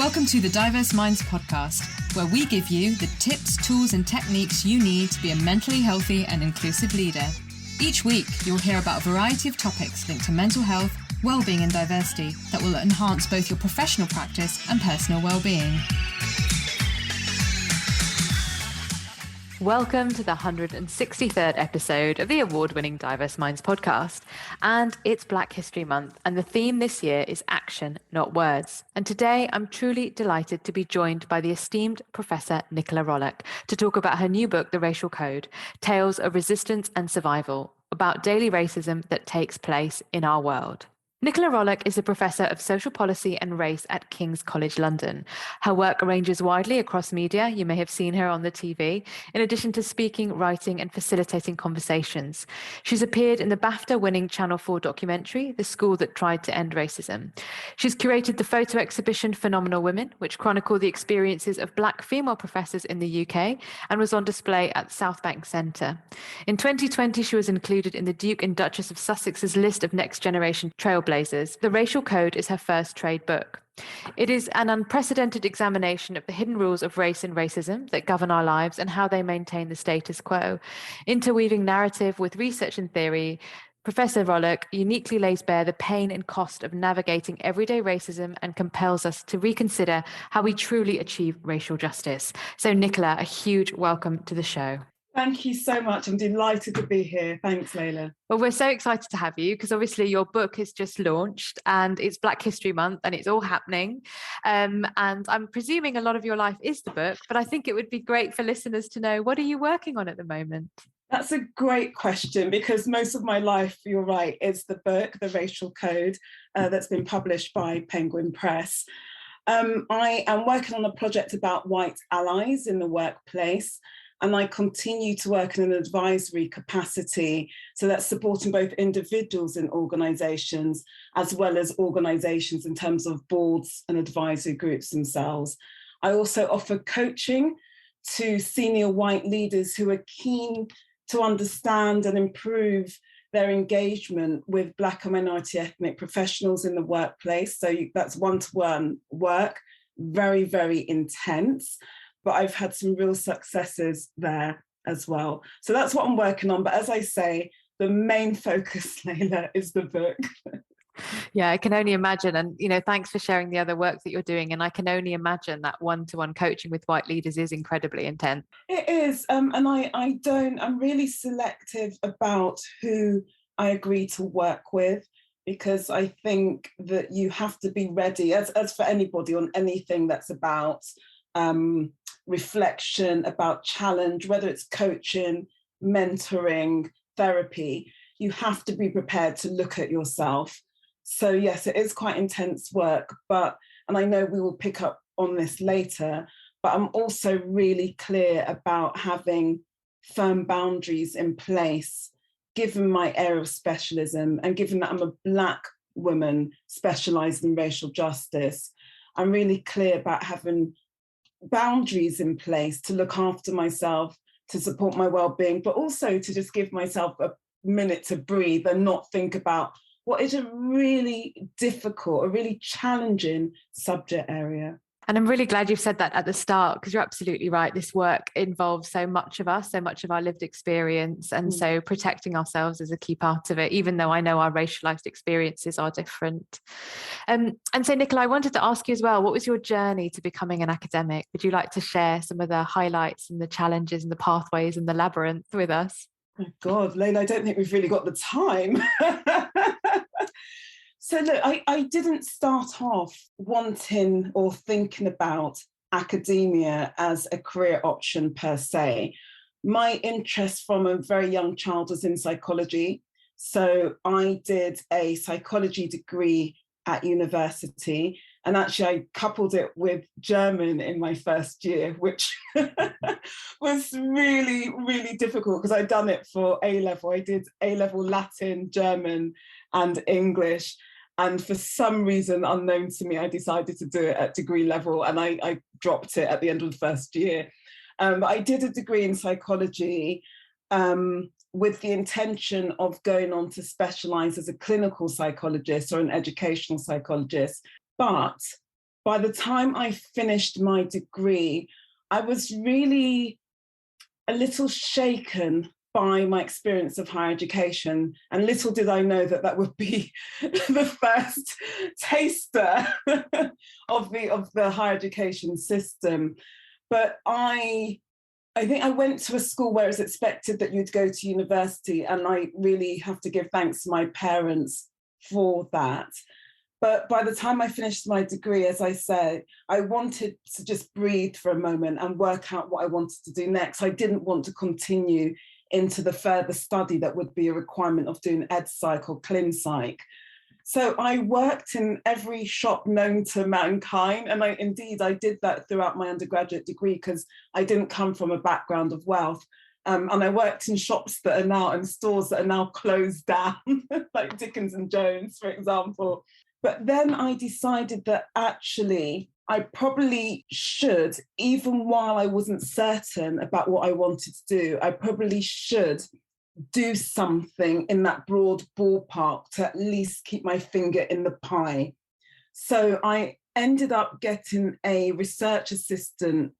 Welcome to the Diverse Minds podcast, where we give you the tips, tools and techniques you need to be a mentally healthy and inclusive leader. Each week, you'll hear about a variety of topics linked to mental health, well-being and diversity that will enhance both your professional practice and personal well-being. Welcome to the 163rd episode of the award-winning Diverse Minds podcast. And it's Black History Month, and the theme this year is action, not words. And today, I'm truly delighted to be joined by the esteemed Professor Nicola Rollock to talk about her new book, The Racial Code, Tales of Resistance and Survival, about daily racism that takes place in our world. Nicola Rollock is a professor of social policy and race at King's College London. Her work ranges widely across media. You may have seen her on the TV, in addition to speaking, writing, and facilitating conversations. She's appeared in the BAFTA-winning Channel 4 documentary, The School That Tried to End Racism. She's curated the photo exhibition Phenomenal Women, which chronicled the experiences of Black female professors in the UK and was on display at Southbank Centre. In 2020, she was included in the Duke and Duchess of Sussex's list of Next Generation Trailblazers. The Racial Code is her first trade book. It is an unprecedented examination of the hidden rules of race and racism that govern our lives and how they maintain the status quo. Interweaving narrative with research and theory, Professor Rollock uniquely lays bare the pain and cost of navigating everyday racism and compels us to reconsider how we truly achieve racial justice. So, Nicola, a huge welcome to the show. Thank you so much. I'm delighted to be here. Thanks, Layla. Well, we're so excited to have you because obviously your book is just launched and it's Black History Month and it's all happening. And I'm presuming a lot of your life is the book, but I think it would be great for listeners to know, what are you working on at the moment? That's a great question because most of my life, you're right, is the book, The Racial Code, that's been published by Penguin Press. I am working on a project about white allies in the workplace. And I continue to work in an advisory capacity. So that's supporting both individuals in organisations as well as organisations in terms of boards and advisory groups themselves. I also offer coaching to senior white leaders who are keen to understand and improve their engagement with Black and minority ethnic professionals in the workplace. So that's one-to-one work, very, very intense. But I've had some real successes there as well. So that's what I'm working on. But as I say, the main focus, Layla, is the book. Yeah, I can only imagine. And, thanks for sharing the other work that you're doing. And I can only imagine that one-to-one coaching with white leaders is incredibly intense. It is. And I'm really selective about who I agree to work with, because I think that you have to be ready, as for anybody, on anything that's about reflection, about challenge, whether it's coaching, mentoring, therapy, you have to be prepared to look at yourself. So yes, it is quite intense work, and I know we will pick up on this later, but I'm also really clear about having firm boundaries in place, given my area of specialism and given that I'm a Black woman specialised in racial justice. I'm really clear about having boundaries in place to look after myself, to support my well-being, but also to just give myself a minute to breathe and not think about what is a really difficult, a really challenging subject area. And I'm really glad you've said that at the start, because you're absolutely right. This work involves so much of us, so much of our lived experience. And so protecting ourselves is a key part of it, even though I know our racialized experiences are different. And so, Nicola, I wanted to ask you as well, what was your journey to becoming an academic? Would you like to share some of the highlights and the challenges and the pathways and the labyrinth with us? Oh God, Layla, I don't think we've really got the time. So look, I didn't start off wanting or thinking about academia as a career option per se. My interest from a very young child was in psychology. So I did a psychology degree at university, and actually I coupled it with German in my first year, which was really, really difficult because I'd done it for A-level. I did A-level Latin, German, and English. And for some reason unknown to me, I decided to do it at degree level, and I dropped it at the end of the first year. But I did a degree in psychology with the intention of going on to specialise as a clinical psychologist or an educational psychologist. But by the time I finished my degree, I was really a little shaken by my experience of higher education. And little did I know that that would be the first taster of the higher education system. But I think I went to a school where it's expected that you'd go to university, and I really have to give thanks to my parents for that. But by the time I finished my degree, as I said, I wanted to just breathe for a moment and work out what I wanted to do next. I didn't want to continue into the further study that would be a requirement of doing EdPsych or ClinPsych. So I worked in every shop known to mankind. And I did that throughout my undergraduate degree because I didn't come from a background of wealth. And I worked in shops that are now, and stores that are now closed down, like Dickens and Jones, for example. But then I decided that actually I probably should, even while I wasn't certain about what I wanted to do, I probably should do something in that broad ballpark to at least keep my finger in the pie. So I ended up getting a research assistant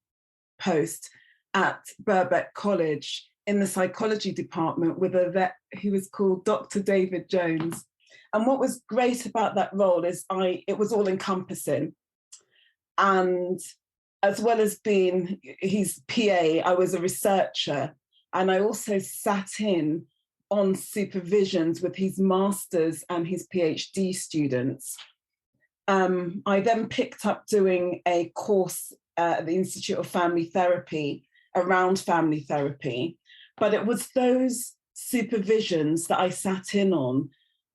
post at Birkbeck College in the psychology department with a vet who was called Dr. David Jones. And what was great about that role is it was all encompassing. And as well as being his PA, I was a researcher. And I also sat in on supervisions with his master's and his PhD students. I then picked up doing a course at the Institute of Family Therapy around family therapy. But it was those supervisions that I sat in on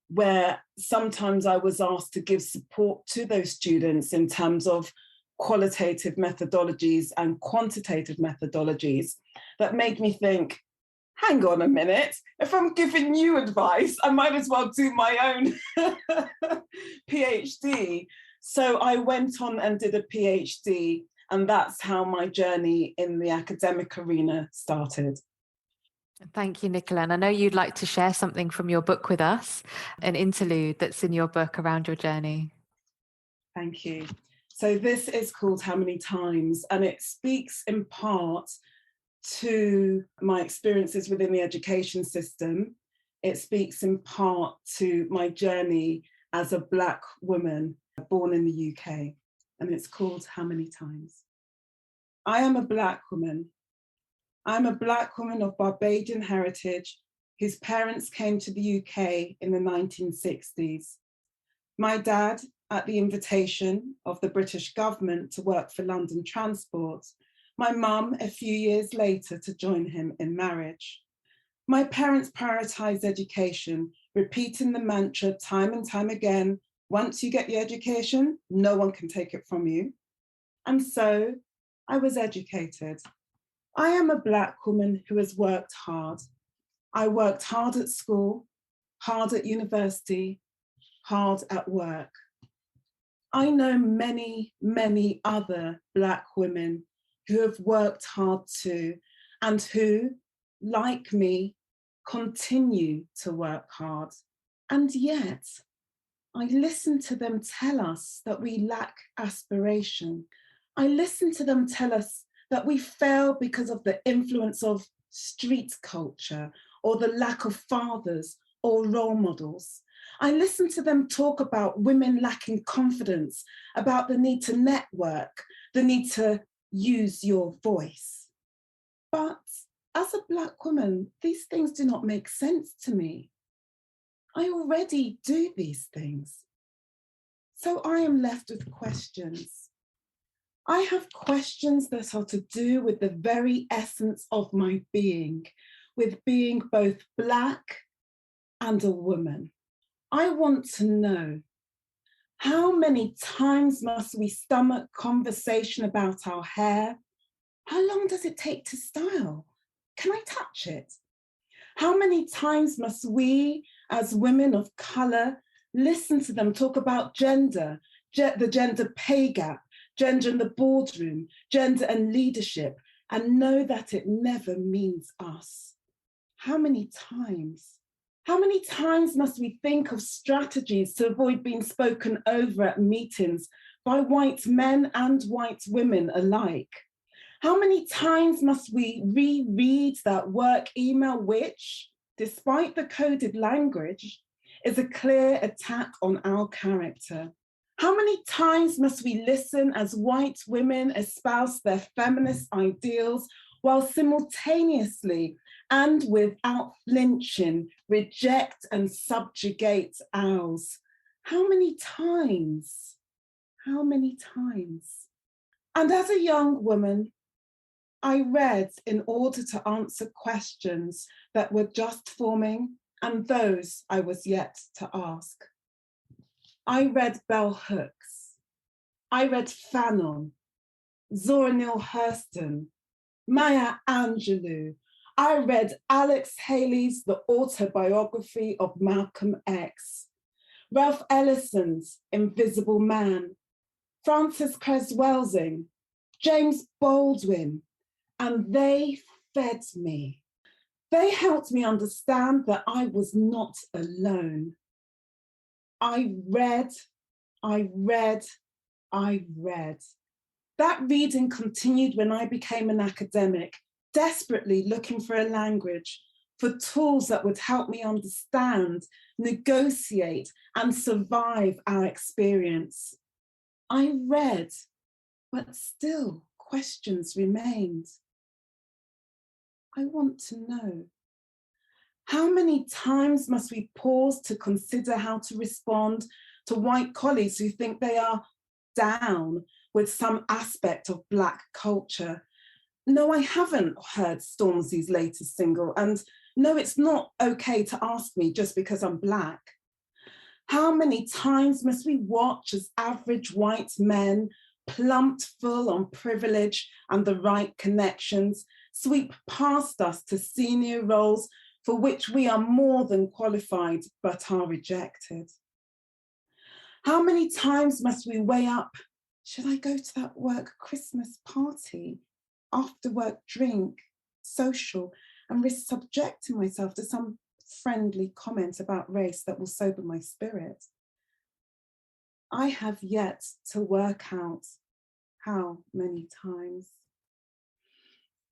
where sometimes I was asked to give support to those students in terms of qualitative methodologies and quantitative methodologies that made me think, hang on a minute, if I'm giving you advice, I might as well do my own PhD. So I went on and did a PhD, and that's how my journey in the academic arena started. Thank you, Nicola. And I know you'd like to share something from your book with us, an interlude that's in your book around your journey. Thank you. So this is called How Many Times? And it speaks in part to my experiences within the education system. It speaks in part to my journey as a Black woman born in the UK. And it's called How Many Times? I am a Black woman. I'm a Black woman of Barbadian heritage whose parents came to the UK in the 1960s. My dad, at the invitation of the British government to work for London Transport, my mum a few years later to join him in marriage. My parents prioritised education, repeating the mantra time and time again, once you get your education, no one can take it from you. And so I was educated. I am a Black woman who has worked hard. I worked hard at school, hard at university, hard at work. I know many, many other Black women who have worked hard too, and who, like me, continue to work hard. And yet, I listen to them tell us that we lack aspiration. I listen to them tell us that we fail because of the influence of street culture or the lack of fathers or role models. I listen to them talk about women lacking confidence, about the need to network, the need to use your voice. But as a Black woman, these things do not make sense to me. I already do these things. So I am left with questions. I have questions that are to do with the very essence of my being, with being both Black and a woman. I want to know, how many times must we stomach conversation about our hair? How long does it take to style? Can I touch it? How many times must we, as women of colour, listen to them talk about gender, the gender pay gap, gender in the boardroom, gender and leadership, and know that it never means us? How many times? How many times must we think of strategies to avoid being spoken over at meetings, by white men and white women alike? How many times must we reread that work email which, despite the coded language, is a clear attack on our character? How many times must we listen as white women espouse their feminist ideals while simultaneously and without flinching reject and subjugate ours? How many times? How many times? And as a young woman, I read in order to answer questions that were just forming and those I was yet to ask. I read Bell Hooks. I read Fanon, Zora Neale Hurston, Maya Angelou. I read Alex Haley's The Autobiography of Malcolm X, Ralph Ellison's Invisible Man, Frances Cress Welsing, James Baldwin, and they fed me. They helped me understand that I was not alone. I read. That reading continued when I became an academic, desperately looking for a language, for tools that would help me understand, negotiate, and survive our experience. I read, but still questions remained. I want to know, how many times must we pause to consider how to respond to white colleagues who think they are down with some aspect of Black culture? No, I haven't heard Stormzy's latest single, and no, it's not okay to ask me just because I'm Black. How many times must we watch as average white men, plumped full on privilege and the right connections, sweep past us to senior roles for which we are more than qualified but are rejected? How many times must we weigh up, should I go to that work Christmas party, after work drink, social, and risk subjecting myself to some friendly comment about race that will sober my spirit? I have yet to work out how many times.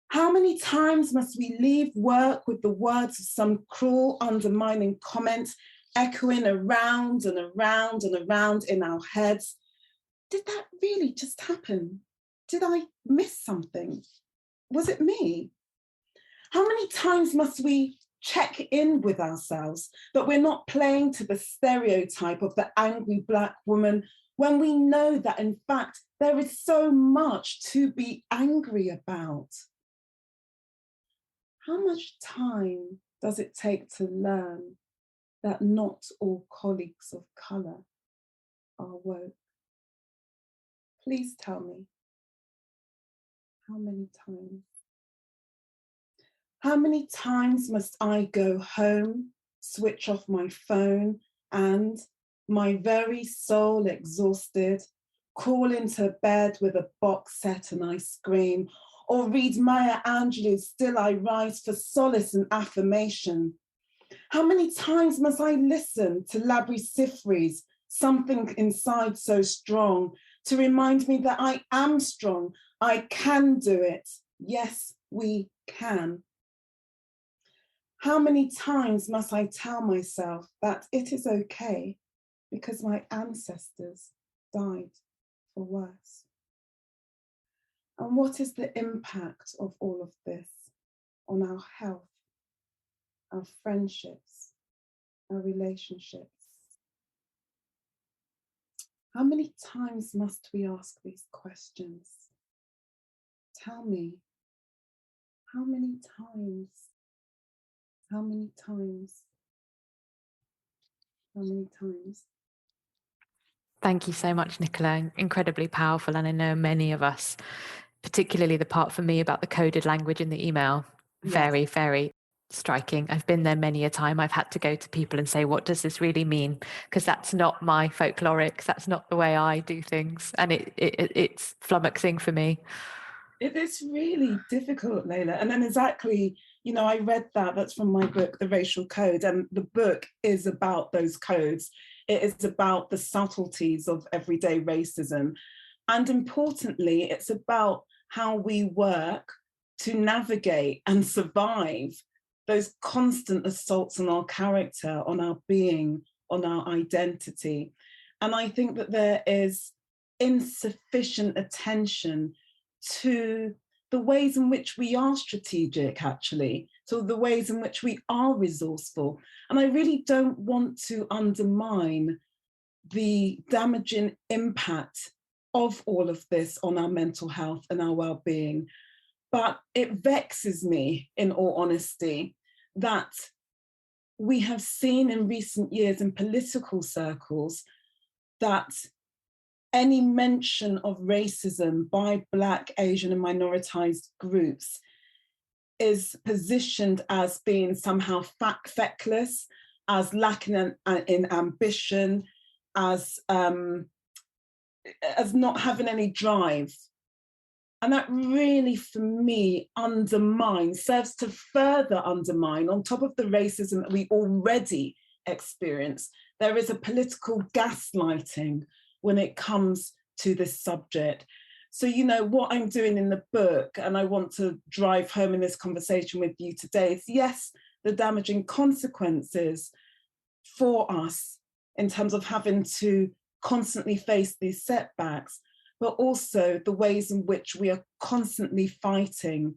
How many times must we leave work with the words of some cruel, undermining comment echoing around and around and around in our heads? Did that really just happen? Did I miss something? Was it me? How many times must we check in with ourselves that we're not playing to the stereotype of the angry Black woman when we know that in fact there is so much to be angry about? How much time does it take to learn that not all colleagues of colour are woke? Please tell me, how many times? How many times must I go home, switch off my phone, and, my very soul exhausted, crawl into bed with a box set and I scream, or read Maya Angelou's Still I Rise for solace and affirmation? How many times must I listen to Labri Sifri's Something Inside So Strong to remind me that I am strong, I can do it, yes, we can? How many times must I tell myself that it is okay because my ancestors died for worse? And what is the impact of all of this on our health, our friendships, our relationships? How many times must we ask these questions? Tell me, how many times? How many times? How many times? Thank you so much, Nicola. Incredibly powerful. And I know many of us, particularly the part for me about the coded language in the email, very, very striking. I've been there many a time. I've had to go to people and say, what does this really mean? Because that's not my folklorics. That's not the way I do things. And it's flummoxing for me. It is really difficult, Layla. And then exactly, I read that's from my book, The Racial Code, and the book is about those codes. It is about the subtleties of everyday racism. And importantly, it's about how we work to navigate and survive those constant assaults on our character, on our being, on our identity. And I think that there is insufficient attention to the ways in which we are strategic, actually, so the ways in which we are resourceful. And I really don't want to undermine the damaging impact of all of this on our mental health and our well-being. But it vexes me, in all honesty, that we have seen in recent years in political circles that any mention of racism by Black, Asian, and minoritized groups is positioned as being somehow feckless, as lacking in ambition, as not having any drive. And that really, for me, serves to further undermine, on top of the racism that we already experience, there is a political gaslighting when it comes to this subject. So, you know, what I'm doing in the book, and I want to drive home in this conversation with you today, is yes, the damaging consequences for us in terms of having to constantly face these setbacks, but also the ways in which we are constantly fighting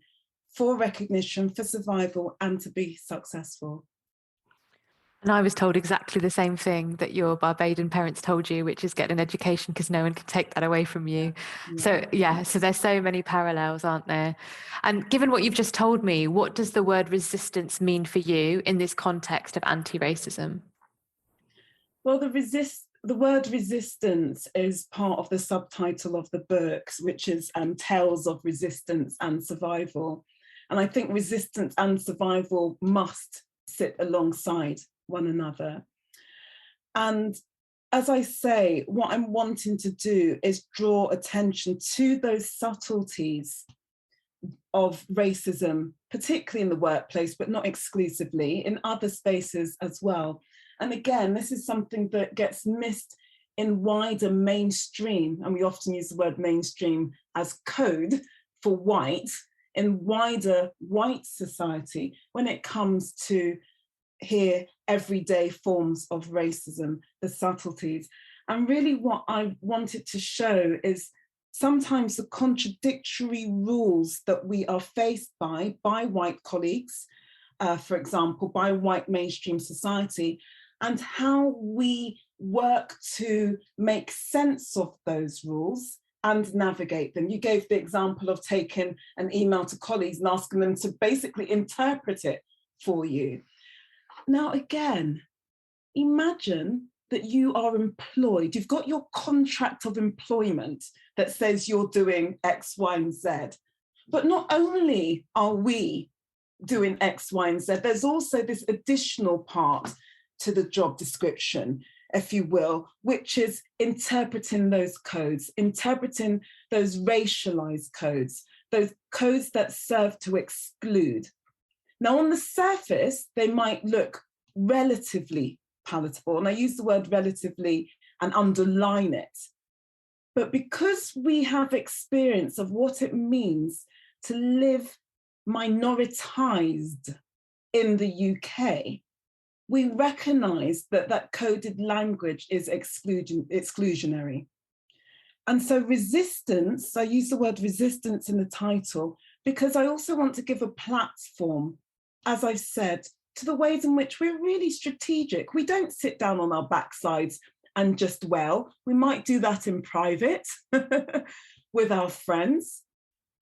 for recognition, for survival, and to be successful. And I was told exactly the same thing that your Barbadian parents told you, which is get an education because no one can take that away from you. Yeah. So there's so many parallels, aren't there? And given what you've just told me, what does the word resistance mean for you in this context of anti-racism? Well, the word resistance is part of the subtitle of the book, which is Tales of Resistance and Survival. And I think resistance and survival must sit alongside one another. And as I say, what I'm wanting to do is draw attention to those subtleties of racism, particularly in the workplace, but not exclusively, in other spaces as well. And again, this is something that gets missed in wider mainstream, and we often use the word mainstream as code for white, in wider white society when it comes to here everyday forms of racism, the subtleties. And really what I wanted to show is sometimes the contradictory rules that we are faced by white colleagues, for example, by white mainstream society, and how we work to make sense of those rules and navigate them. You gave the example of taking an email to colleagues and asking them to basically interpret it for you. Now, again, imagine that you are employed, you've got your contract of employment that says you're doing X, Y, and Z. But not only are we doing X, Y, and Z, there's also this additional part to the job description, if you will, which is interpreting those codes, interpreting those racialized codes, those codes that serve to exclude. Now, on the surface, they might look relatively palatable, and I use the word relatively and underline it. But because we have experience of what it means to live minoritized in the UK, we recognize that that coded language is exclusionary. And so resistance, I use the word resistance in the title, because I also want to give a platform, as I've said, to the ways in which we're really strategic. We don't sit down on our backsides and just wail. We might do that in private with our friends,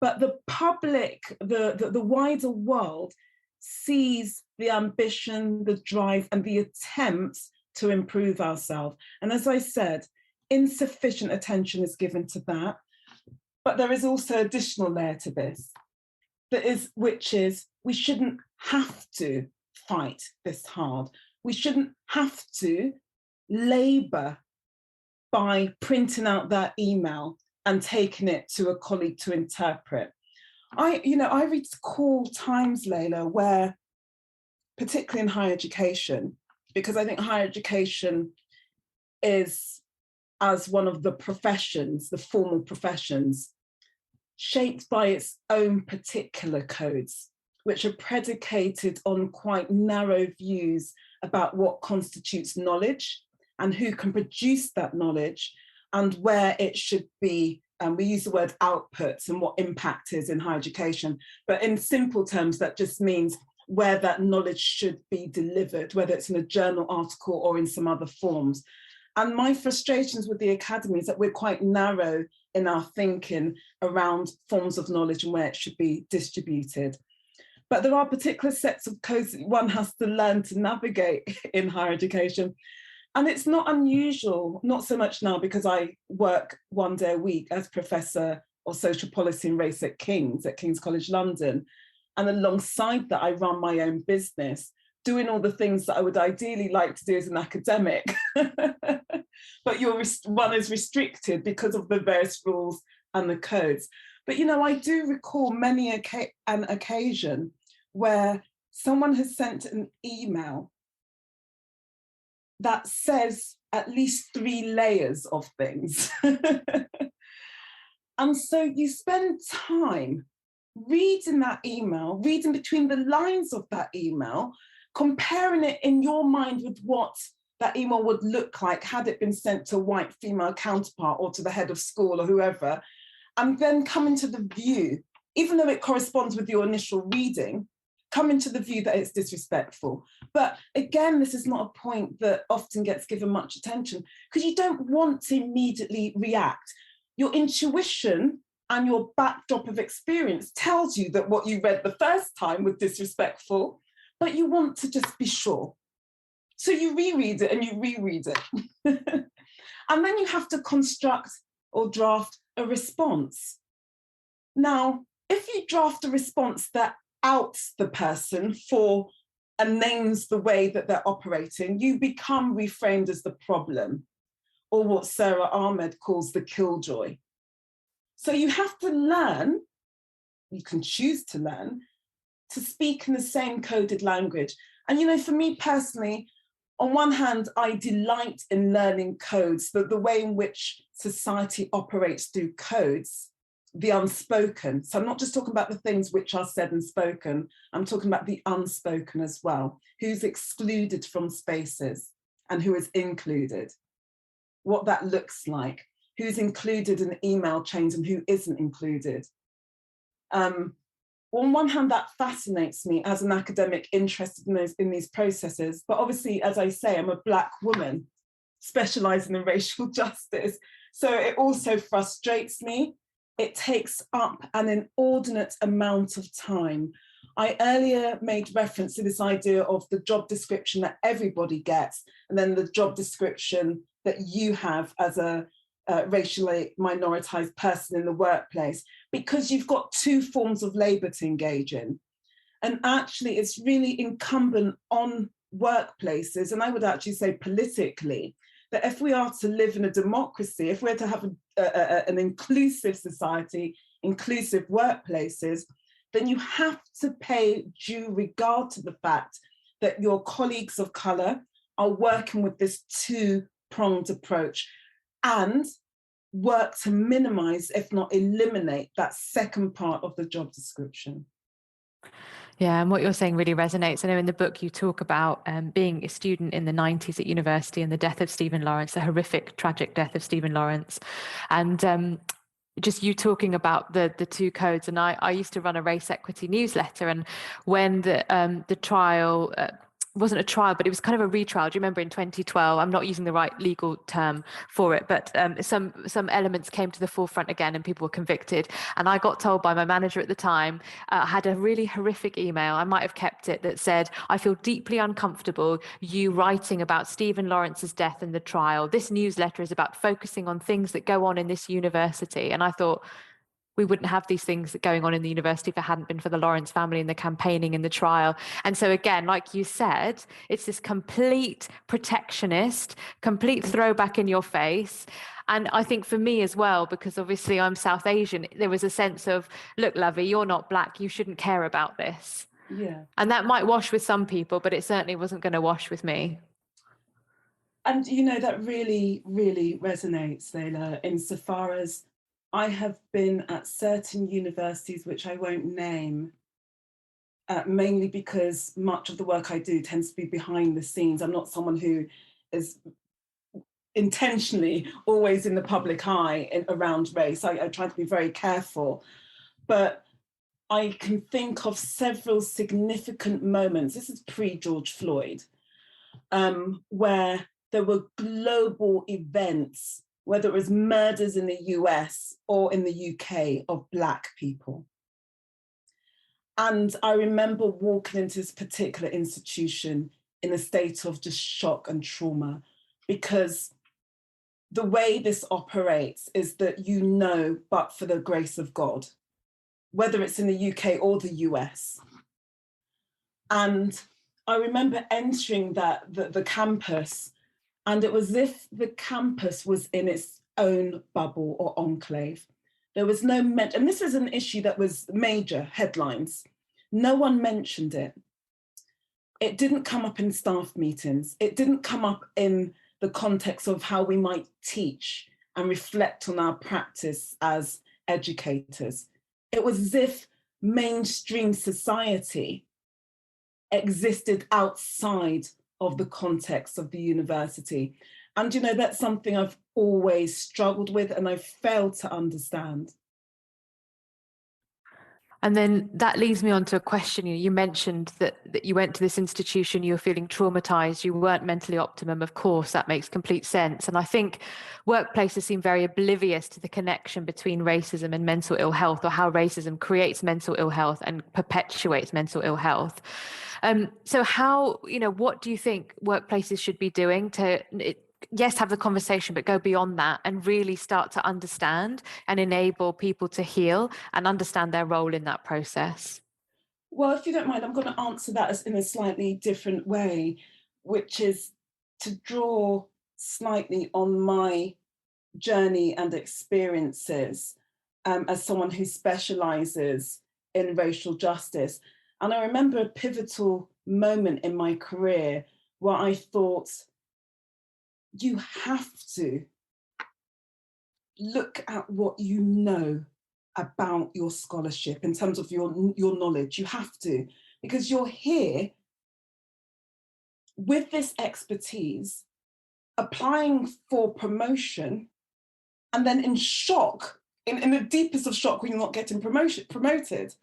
but the public, the wider world sees the ambition, the drive, and the attempts to improve ourselves. And as I said, insufficient attention is given to that. But there is also an additional layer to this, which is we shouldn't have to fight this hard. We shouldn't have to labor by printing out that email and taking it to a colleague to interpret. I recall times, Layla, where, particularly in higher education, because I think higher education is, as one of the professions, the formal professions, shaped by its own particular codes, which are predicated on quite narrow views about what constitutes knowledge and who can produce that knowledge and where it should be. We use the word outputs and what impact is in higher education, but in simple terms, that just means where that knowledge should be delivered, whether it's in a journal article or in some other forms. And my frustrations with the academy is that we're quite narrow in our thinking around forms of knowledge and where it should be distributed. But there are particular sets of codes that one has to learn to navigate in higher education. And it's not unusual, not so much now because I work one day a week as Professor of Social Policy and Race at King's College London. And alongside that, I run my own business, doing all the things that I would ideally like to do as an academic. But one is restricted because of the various rules and the codes. But, I do recall many an occasion where someone has sent an email that says at least 3 layers of things. And so you spend time reading that email, reading between the lines of that email, comparing it in your mind with what that email would look like had it been sent to a white female counterpart or to the head of school or whoever, and then coming to the view, even though it corresponds with your initial reading, coming to the view that it's disrespectful. But again, this is not a point that often gets given much attention because you don't want to immediately react. Your intuition and your backdrop of experience tells you that what you read the first time was disrespectful, but you want to just be sure. So you reread it and you reread it. And then you have to construct or draft a response. Now, if you draft a response that outs the person for and names the way that they're operating, you become reframed as the problem, or what Sarah Ahmed calls the killjoy. So you have to learn, you can choose to learn, to speak in the same coded language. And for me personally, on one hand, I delight in learning codes, the way in which society operates through codes, the unspoken. So I'm not just talking about the things which are said and spoken, I'm talking about the unspoken as well. Who's excluded from spaces and who is included, what that looks like, who's included in email chains and who isn't included. On one hand, that fascinates me as an academic interested in these processes. But obviously, as I say, I'm a Black woman specialising in racial justice. So it also frustrates me. It takes up an inordinate amount of time. I earlier made reference to this idea of the job description that everybody gets, and then the job description that you have as a racially minoritized person in the workplace, because you've got 2 forms of labour to engage in. And actually, it's really incumbent on workplaces, and I would actually say politically, that if we are to live in a democracy, if we're to have an inclusive society, inclusive workplaces, then you have to pay due regard to the fact that your colleagues of colour are working with this 2-pronged approach and work to minimise, if not eliminate, that second part of the job description. Yeah, and what you're saying really resonates. I know in the book you talk about being a student in the 90s at university and the death of Stephen Lawrence, the horrific, tragic death of Stephen Lawrence. And just you talking about the 2 codes. And I used to run a race equity newsletter. And when the trial wasn't a trial, but it was kind of a retrial. Do you remember in 2012? I'm not using the right legal term for it, but some elements came to the forefront again and people were convicted. And I got told by my manager at the time, I had a really horrific email, I might have kept it, that said, I feel deeply uncomfortable you writing about Stephen Lawrence's death and the trial. This newsletter is about focusing on things that go on in this university. And I thought, we wouldn't have these things going on in the university if it hadn't been for the Lawrence family and the campaigning and the trial. And so again, like you said, it's this complete protectionist, complete throwback in your face. And I think for me as well, because obviously I'm South Asian, there was a sense of, look, Lovey, you're not Black, you shouldn't care about this. Yeah. And that might wash with some people, but it certainly wasn't going to wash with me. And, that really, really resonates, Leila, insofar as I have been at certain universities, which I won't name, mainly because much of the work I do tends to be behind the scenes. I'm not someone who is intentionally always in the public eye around race. I try to be very careful. But I can think of several significant moments, this is pre-George Floyd, where there were global events, whether it was murders in the US or in the UK of Black people. And I remember walking into this particular institution in a state of just shock and trauma, because the way this operates is that but for the grace of God, whether it's in the UK or the US. And I remember entering the campus, and it was as if the campus was in its own bubble or enclave. There was no and this is an issue that was major headlines. No one mentioned it. It didn't come up in staff meetings. It didn't come up in the context of how we might teach and reflect on our practice as educators. It was as if mainstream society existed outside of the context of the university. And, that's something I've always struggled with and I've failed to understand. And then that leads me on to a question. You mentioned that you went to this institution, you were feeling traumatized, you weren't mentally optimum. Of course, that makes complete sense. And I think workplaces seem very oblivious to the connection between racism and mental ill health, or how racism creates mental ill health and perpetuates mental ill health. So what do you think workplaces should be doing to, yes, have the conversation, but go beyond that and really start to understand and enable people to heal and understand their role in that process? Well, if you don't mind, I'm going to answer that in a slightly different way, which is to draw slightly on my journey and experiences as someone who specialises in racial justice. And I remember a pivotal moment in my career where I thought, you have to look at what you know about your scholarship in terms of your knowledge. You have to, because you're here with this expertise, applying for promotion, and then in shock, in the deepest of shock when you're not getting promoted.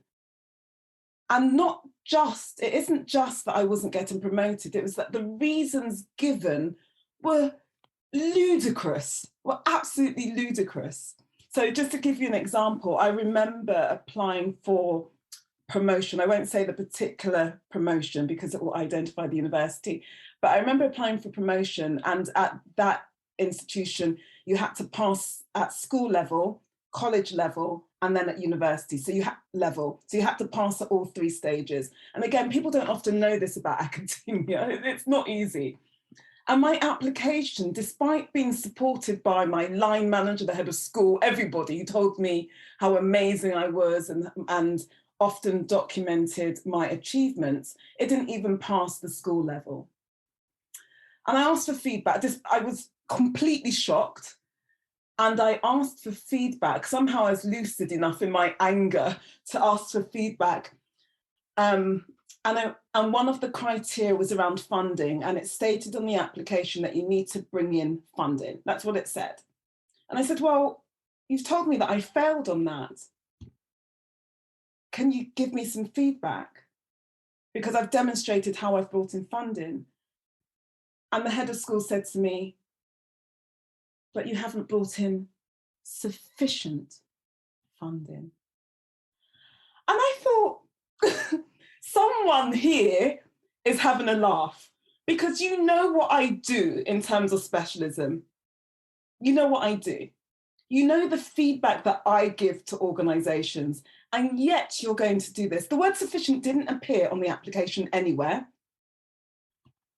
And it isn't just that I wasn't getting promoted, it was that the reasons given were ludicrous, were absolutely ludicrous. So just to give you an example, I remember applying for promotion. I won't say the particular promotion because it will identify the university, but I remember applying for promotion, and at that institution, you had to pass at school level, college level, and then at university. So you had to pass at all three stages. And again, people don't often know this about academia. It's not easy. And my application, despite being supported by my line manager, the head of school, everybody who told me how amazing I was and often documented my achievements, it didn't even pass the school level. And I asked for feedback. I was completely shocked. And I asked for feedback. Somehow I was lucid enough in my anger to ask for feedback. And one of the criteria was around funding, and it stated on the application that you need to bring in funding. That's what it said. And I said, well, you've told me that I failed on that. Can you give me some feedback? Because I've demonstrated how I've brought in funding. And the head of school said to me, but you haven't brought in sufficient funding. And I thought, someone here is having a laugh, because you know what I do in terms of specialism. You know what I do. You know the feedback that I give to organisations, and yet you're going to do this. The word sufficient didn't appear on the application anywhere.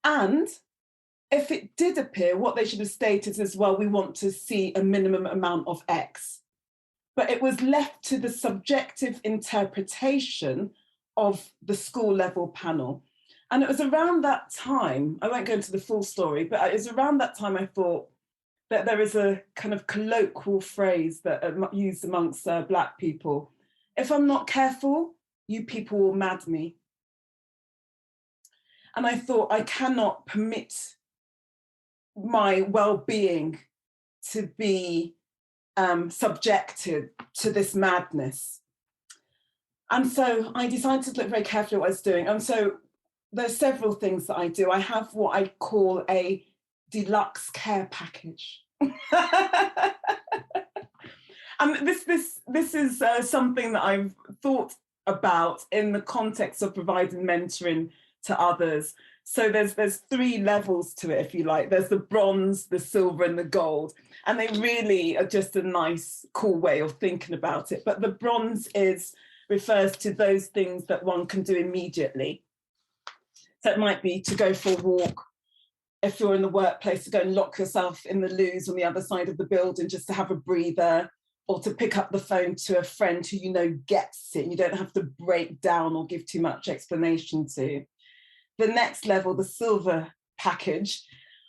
And if it did appear, what they should have stated is, well, we want to see a minimum amount of X. But it was left to the subjective interpretation of the school level panel. And it was around that time, I won't go into the full story, but it was around that time I thought that there is a kind of colloquial phrase that used amongst Black people. If I'm not careful, you people will mad me. And I thought, I cannot permit my well-being to be subjected to this madness. And so I decided to look very carefully at what I was doing. And so there's several things that I do. I have what I call a deluxe care package. And this is something that I've thought about in the context of providing mentoring to others. So there's 3 levels to it, if you like. There's the bronze, the silver, and the gold. And they really are just a nice, cool way of thinking about it. But the bronze refers to those things that one can do immediately. So it might be to go for a walk, if you're in the workplace, to go and lock yourself in the loos on the other side of the building just to have a breather, or to pick up the phone to a friend who you know gets it and you don't have to break down or give too much explanation to. The next level, the silver package,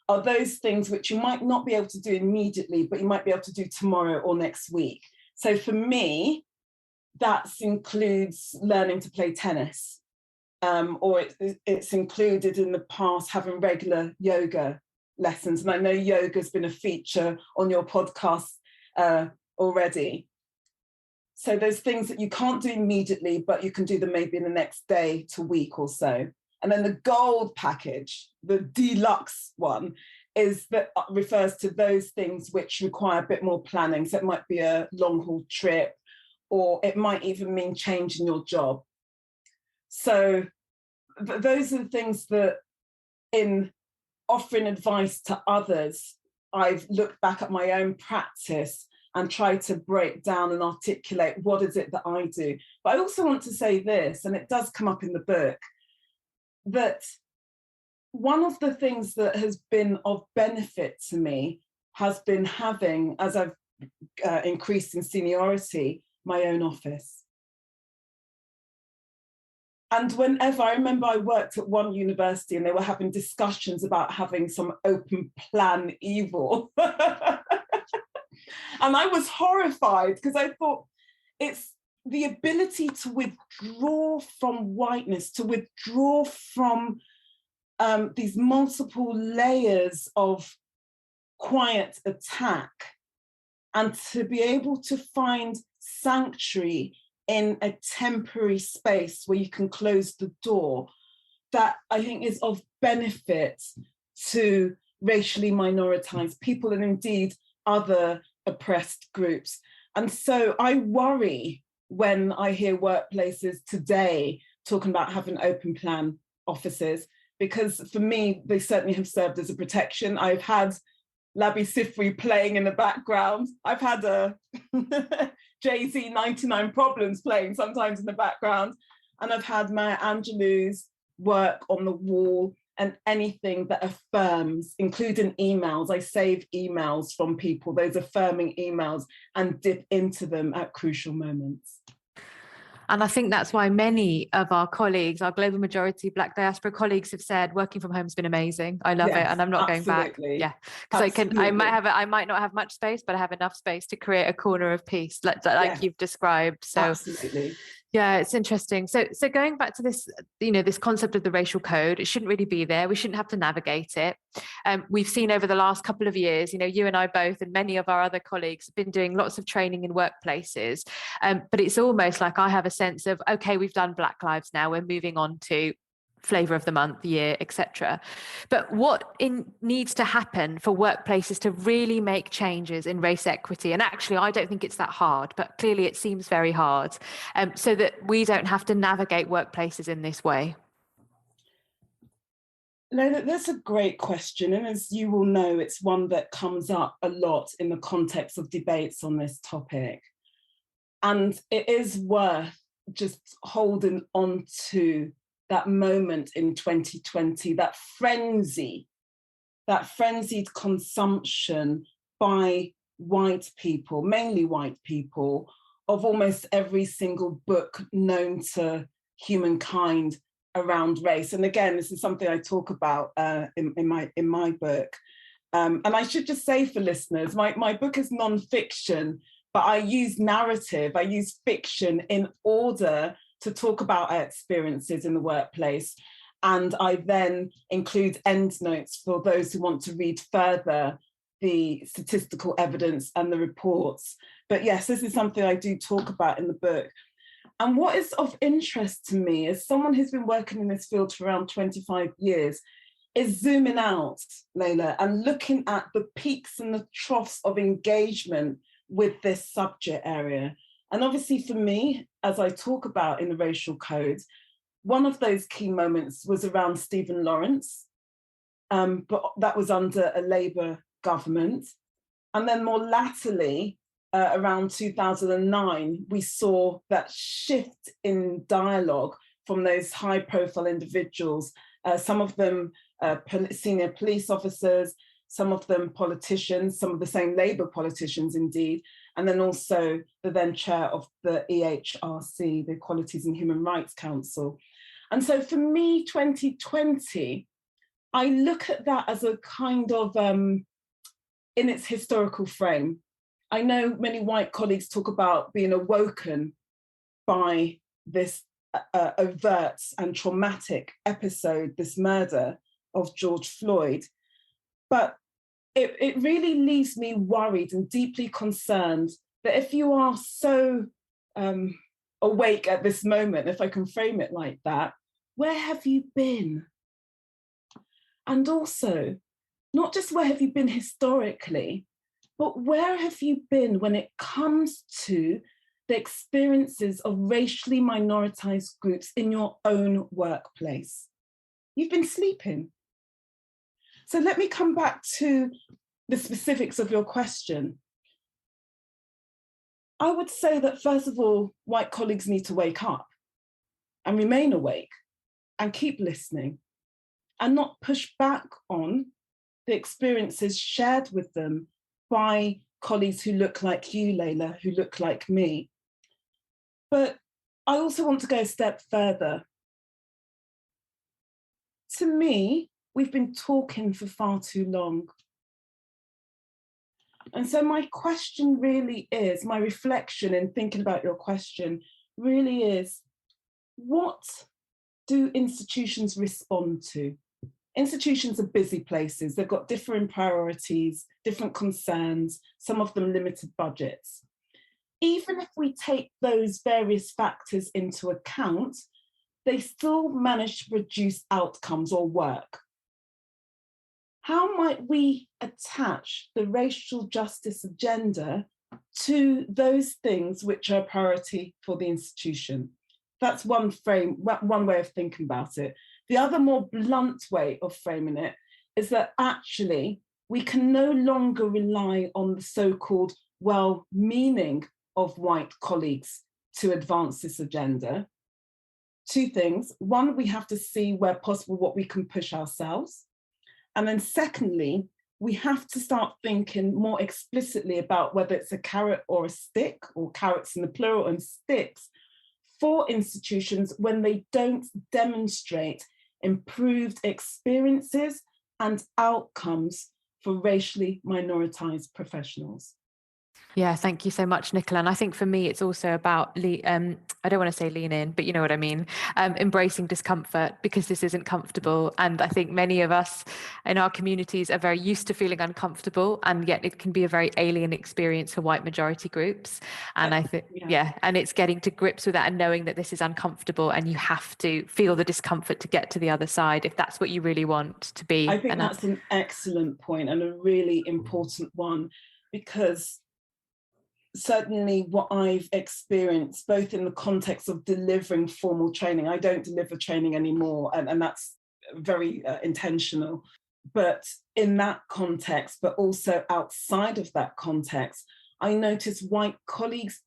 are those things which you might not be able to do immediately, but you might be able to do tomorrow or next week. So for me, that includes learning to play tennis, or it's included in the past having regular yoga lessons. And I know yoga has been a feature on your podcast already. So there's things that you can't do immediately, but you can do them maybe in the next day to week or so. And then the gold package, the deluxe one, refers to those things which require a bit more planning. So it might be a long haul trip, or it might even mean changing your job. So those are the things that, in offering advice to others, I've looked back at my own practice and tried to break down and articulate what is it that I do. But I also want to say this, and it does come up in the book, that one of the things that has been of benefit to me has been having, as I've increased in seniority, my own office. And whenever, I remember I worked at one university and they were having discussions about having some open plan evil. And I was horrified because I thought it's the ability to withdraw from whiteness, to withdraw from these multiple layers of quiet attack, and to be able to find sanctuary in a temporary space where you can close the door, that I think is of benefit to racially minoritized people and indeed other oppressed groups. And so I worry when I hear workplaces today talking about having open plan offices, because for me, they certainly have served as a protection. I've had Labi Sifri playing in the background. I've had a Jay-Z 99 Problems playing sometimes in the background. And I've had Maya Angelou's work on the wall, and anything that affirms, including emails. I save emails from people, those affirming emails, and dip into them at crucial moments. And I think that's why many of our colleagues, our global majority Black diaspora colleagues, have said working from home has been amazing. I love it, and I'm not going back. Yeah, because I might not have much space, but I have enough space to create a corner of peace, like you've described. So absolutely. Yeah, it's interesting. So going back to this, this concept of the racial code, it shouldn't really be there. We shouldn't have to navigate it. We've seen over the last couple of years, you and I both, and many of our other colleagues have been doing lots of training in workplaces. But it's almost like I have a sense of, okay, we've done Black Lives now, we're moving on to flavor of the month, year, etc. But what needs to happen for workplaces to really make changes in race equity? And actually, I don't think it's that hard, but clearly it seems very hard, so that we don't have to navigate workplaces in this way. No, that's a great question. And as you will know, it's one that comes up a lot in the context of debates on this topic. And it is worth just holding on to that moment in 2020, that frenzied consumption by white people, mainly white people, of almost every single book known to humankind around race. And again, this is something I talk about in my book. And I should just say for listeners, my book is non-fiction, but I use narrative, I use fiction in order to talk about our experiences in the workplace. And I then include endnotes for those who want to read further the statistical evidence and the reports. But yes, this is something I do talk about in the book. And what is of interest to me, as someone who's been working in this field for around 25 years, is zooming out, Layla, and looking at the peaks and the troughs of engagement with this subject area. And obviously for me, as I talk about in the racial code, one of those key moments was around Stephen Lawrence, but that was under a Labour government. And then more latterly, around 2009, we saw that shift in dialogue from those high-profile individuals, some of them senior police officers, some of them politicians, some of the same Labour politicians indeed, and then also the then chair of the EHRC, the Equalities and Human Rights Council. And so for me, 2020, I look at that as a kind of, in its historical frame. I know many white colleagues talk about being awoken by this overt and traumatic episode, this murder of George Floyd. But it really leaves me worried and deeply concerned that if you are so awake at this moment, if I can frame it like that, where have you been? And also, not just where have you been historically, but where have you been when it comes to the experiences of racially minoritized groups in your own workplace? You've been sleeping. So let me come back to the specifics of your question. I would say that, first of all, white colleagues need to wake up and remain awake and keep listening and not push back on the experiences shared with them by colleagues who look like you, Layla, who look like me. But I also want to go a step further. To me, we've been talking for far too long. And so my question really is, my reflection in thinking about your question really is, what do institutions respond to? Institutions are busy places. They've got different priorities, different concerns, some of them limited budgets. Even if we take those various factors into account, they still manage to produce outcomes or work. How might we attach the racial justice agenda to those things which are a priority for the institution? That's one way of thinking about it. The other more blunt way of framing it is that actually we can no longer rely on the so-called well-meaning of white colleagues to advance this agenda. Two things. One, we have to see where possible what we can push ourselves. And then secondly, we have to start thinking more explicitly about whether it's a carrot or a stick, or carrots in the plural and sticks, for institutions when they don't demonstrate improved experiences and outcomes for racially minoritized professionals. Yeah, thank you so much, Nicola. And I think for me, it's also about, I don't want to say lean in, but you know what I mean, embracing discomfort, because this isn't comfortable. And I think many of us in our communities are very used to feeling uncomfortable, and yet it can be a very alien experience for white majority groups. And I think, and it's getting to grips with that and knowing that this is uncomfortable and you have to feel the discomfort to get to the other side if that's what you really want to be. I think that's an excellent point and a really important one, because certainly what I've experienced, both in the context of delivering formal training, I don't deliver training anymore, and that's very intentional, but in that context, but also outside of that context, I notice white colleagues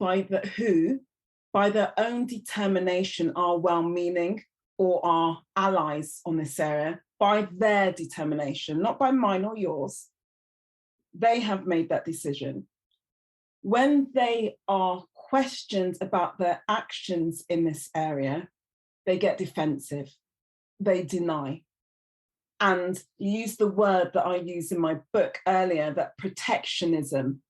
who, by their own determination, are well-meaning or are allies on this area, by their determination, not by mine or yours. They have made that decision. When they are questioned about their actions in this area, they get defensive. they deny. And use the word that I use in my book earlier, that protectionism.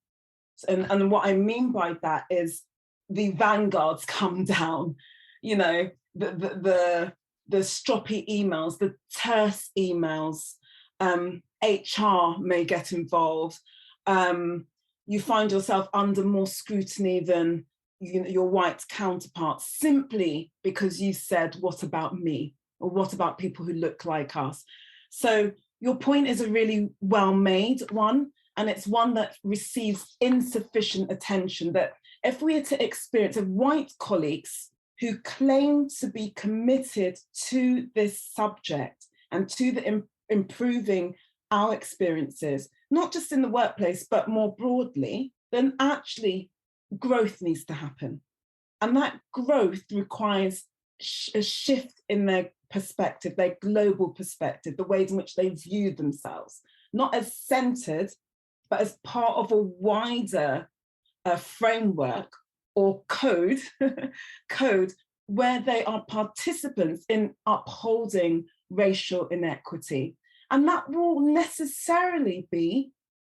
And what I mean by that is the vanguards come down, you know, the stroppy emails, the terse emails, HR may get involved. You find yourself under more scrutiny than your white counterparts, simply because you said, what about me? Or what about people who look like us? So your point is a really well-made one, and it's one that receives insufficient attention, that if we are to experience of white colleagues who claim to be committed to this subject and to the improving our experiences, not just in the workplace, but more broadly, then actually growth needs to happen. And that growth requires a shift in their perspective, their global perspective, the ways in which they view themselves, not as centered, but as part of a wider framework or code, code where they are participants in upholding racial inequity. And that will necessarily be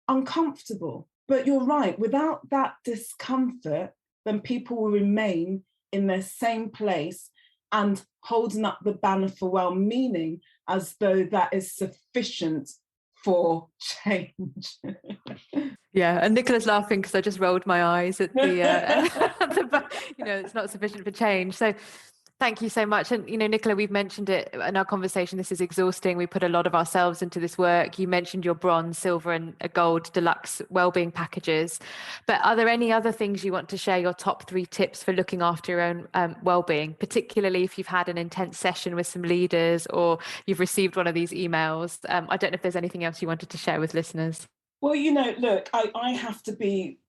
uncomfortable. But you're right, without that discomfort, then people will remain in their same place and holding up the banner for well-meaning as though that is sufficient for change. Yeah, and Nicola's laughing because I just rolled my eyes at the it's not sufficient for change. So thank you so much. And, Nicola, we've mentioned it in our conversation. This is exhausting. We put a lot of ourselves into this work. You mentioned your bronze, silver and a gold deluxe wellbeing packages. But are there any other things you want to share, your top 3 tips for looking after your own wellbeing, particularly if you've had an intense session with some leaders or you've received one of these emails? I don't know if there's anything else you wanted to share with listeners. Well, look, I have to be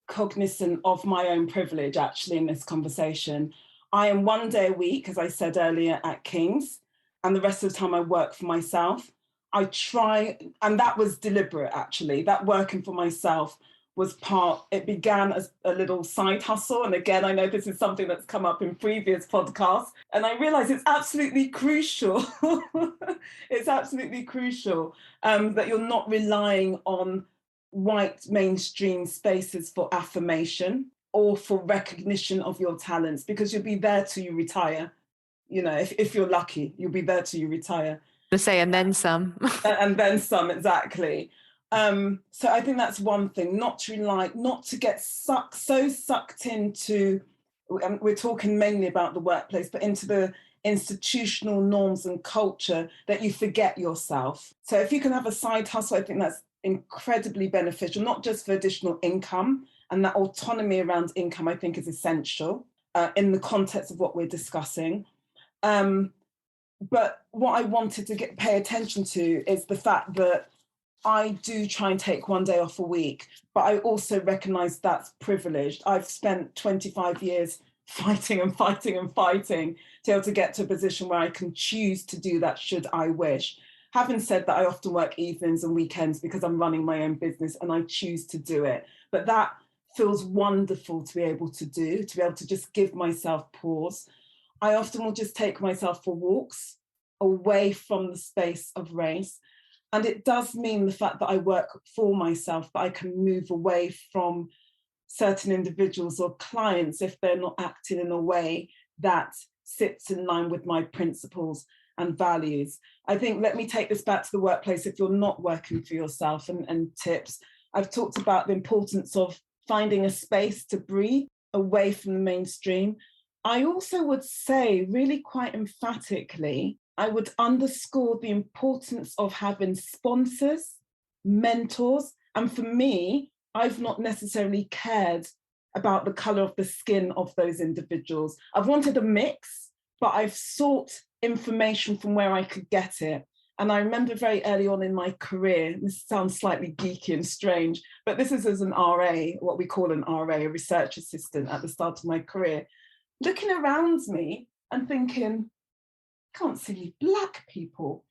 cognizant of my own privilege, actually, in this conversation. I am 1 day a week, as I said earlier, at King's, and the rest of the time I work for myself. I try, and that was deliberate, actually. That working for myself was it began as a little side hustle. And again, I know this is something that's come up in previous podcasts, and I realize it's absolutely crucial. It's absolutely crucial that you're not relying on white mainstream spaces for affirmation or for recognition of your talents, because you'll be there till you retire. If you're lucky, you'll be there till you retire. To say, and then some. And then some, exactly. So I think that's one thing, not to get so sucked into, we're talking mainly about the workplace, but into the institutional norms and culture that you forget yourself. So if you can have a side hustle, I think that's incredibly beneficial, not just for additional income, and that autonomy around income, I think, is essential in the context of what we're discussing. But what I wanted to pay attention to is the fact that I do try and take 1 day off a week, but I also recognise that's privileged. I've spent 25 years fighting and fighting and fighting to be able to get to a position where I can choose to do that should I wish. Having said that, I often work evenings and weekends because I'm running my own business and I choose to do it. But that feels wonderful to be able to do, to be able to just give myself pause. I often will just take myself for walks away from the space of race. And it does mean the fact that I work for myself, that I can move away from certain individuals or clients if they're not acting in a way that sits in line with my principles and values. I think, let me take this back to the workplace if you're not working for yourself, and tips. I've talked about the importance of finding a space to breathe away from the mainstream. I also would say, really quite emphatically, I would underscore the importance of having sponsors, mentors, and for me, I've not necessarily cared about the colour of the skin of those individuals. I've wanted a mix, but I've sought information from where I could get it. And I remember very early on in my career, this sounds slightly geeky and strange, but this is as an RA, what we call an RA, a research assistant at the start of my career, looking around me and thinking, I can't see any Black people.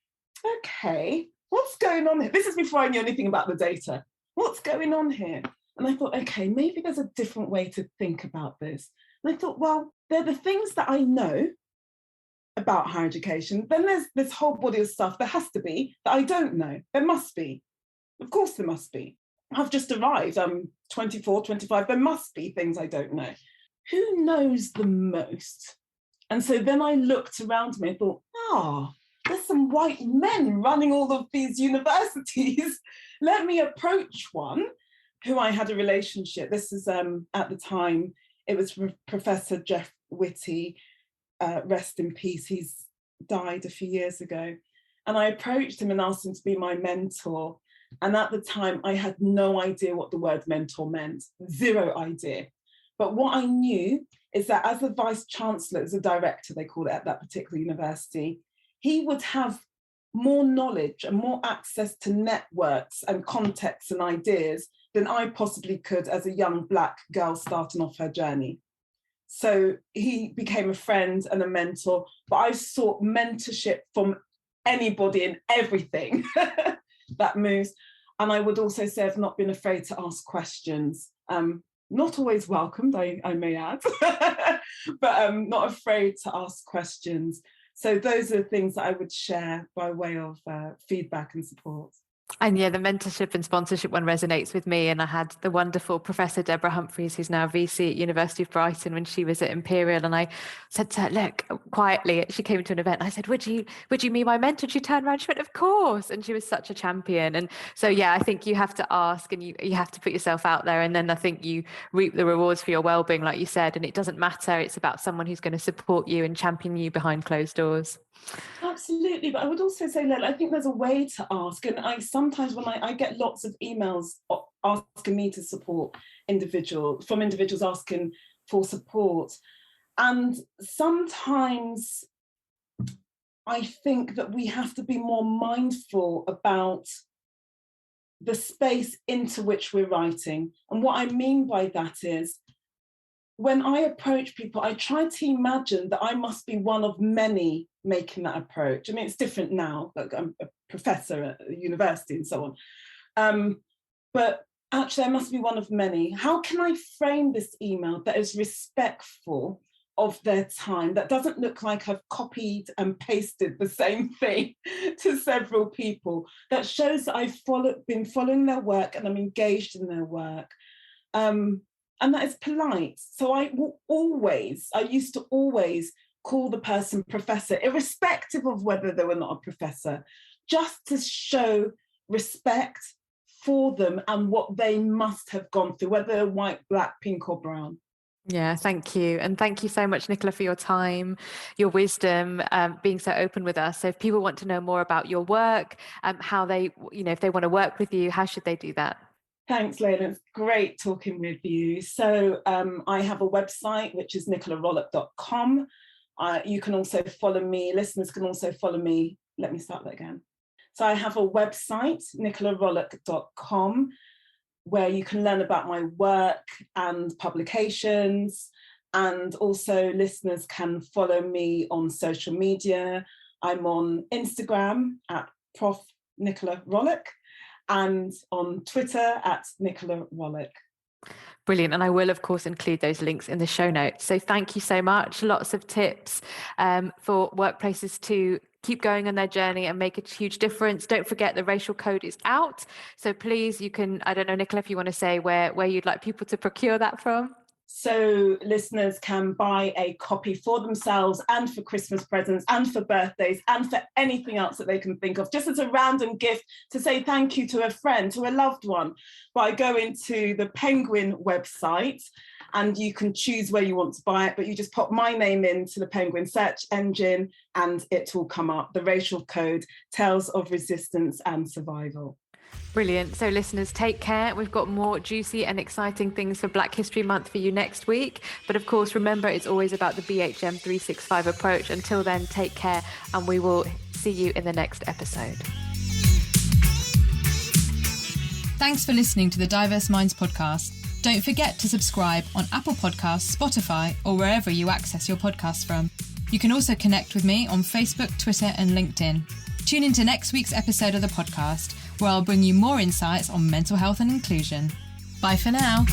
Okay, what's going on here? This is before I knew anything about the data. What's going on here? And I thought, okay, maybe there's a different way to think about this. And I thought, well, they're the things that I know, about higher education, then there's this whole body of stuff there has to be that I don't know. There must be. Of course there must be. I've just arrived. I'm 24, 25. There must be things I don't know. Who knows the most? And so then I looked around me and thought, there's some white men running all of these universities. Let me approach one who I had a relationship. This is at the time, it was Professor Jeff Whitty, rest in peace. He's died a few years ago. And I approached him and asked him to be my mentor. And at the time, I had no idea what the word mentor meant, zero idea. But what I knew is that as the vice chancellor, as a director, they called it at that particular university, he would have more knowledge and more access to networks and contexts and ideas than I possibly could as a young Black girl starting off her journey. So he became a friend and a mentor, but I sought mentorship from anybody and everything that moves. And I would also say I've not been afraid to ask questions. Not always welcomed, I may add, but not afraid to ask questions. So those are the things that I would share by way of feedback and support. And yeah, the mentorship and sponsorship one resonates with me. And I had the wonderful Professor Deborah Humphreys, who's now VC at University of Brighton, when she was at Imperial. And I said to her, look, quietly, she came to an event. And I said, would you be my mentor? She turned around, she went, of course. And she was such a champion. And so, yeah, I think you have to ask and you have to put yourself out there. And then I think you reap the rewards for your well-being, like you said. And it doesn't matter. It's about someone who's going to support you and champion you behind closed doors. Absolutely, but I would also say, Leila, I think there's a way to ask, and I sometimes when I get lots of emails asking me to support individuals asking for support, and sometimes I think that we have to be more mindful about the space into which we're writing, and what I mean by that is, when I approach people, I try to imagine that I must be one of many making that approach. I mean, it's different now, like I'm a professor at a university and so on. But actually, I must be one of many. How can I frame this email that is respectful of their time, that doesn't look like I've copied and pasted the same thing to several people, that shows that I've been following their work and I'm engaged in their work? And that is polite. So I used to always call the person professor, irrespective of whether they were not a professor, just to show respect for them and what they must have gone through, whether they're white, Black, pink or brown. Yeah, thank you. And thank you so much, Nicola, for your time, your wisdom, being so open with us. So if people want to know more about your work, how they, if they want to work with you, how should they do that? Thanks, Leila. It's great talking with you. So I have a website, which is nicolarollock.com. You can also follow me. Listeners can also follow me. Let me start that again. So I have a website, nicolarollock.com, where you can learn about my work and publications. And also listeners can follow me on social media. I'm on Instagram at Prof Nicola Rollock, and on Twitter at Nicola Rollock. Brilliant. And I will, of course, include those links in the show notes. So thank you so much. Lots of tips for workplaces to keep going on their journey and make a huge difference. Don't forget the racial code is out. So please, you can, I don't know, Nicola, if you want to say where you'd like people to procure that from. So listeners can buy a copy for themselves and for Christmas presents and for birthdays and for anything else that they can think of, just as a random gift to say thank you to a friend, to a loved one, by going to the Penguin website, and you can choose where you want to buy it, but you just pop my name into the Penguin search engine and it will come up. The racial code, Tales of Resistance and Survival. Brilliant. So listeners, take care. We've got more juicy and exciting things for Black History Month for you next week. But of course, remember, it's always about the BHM 365 approach. Until then, take care, and we will see you in the next episode. Thanks for listening to the Diverse Minds podcast. Don't forget to subscribe on Apple Podcasts, Spotify, or wherever you access your podcasts from. You can also connect with me on Facebook, Twitter, and LinkedIn. Tune into next week's episode of the podcast, where I'll bring you more insights on mental health and inclusion. Bye for now.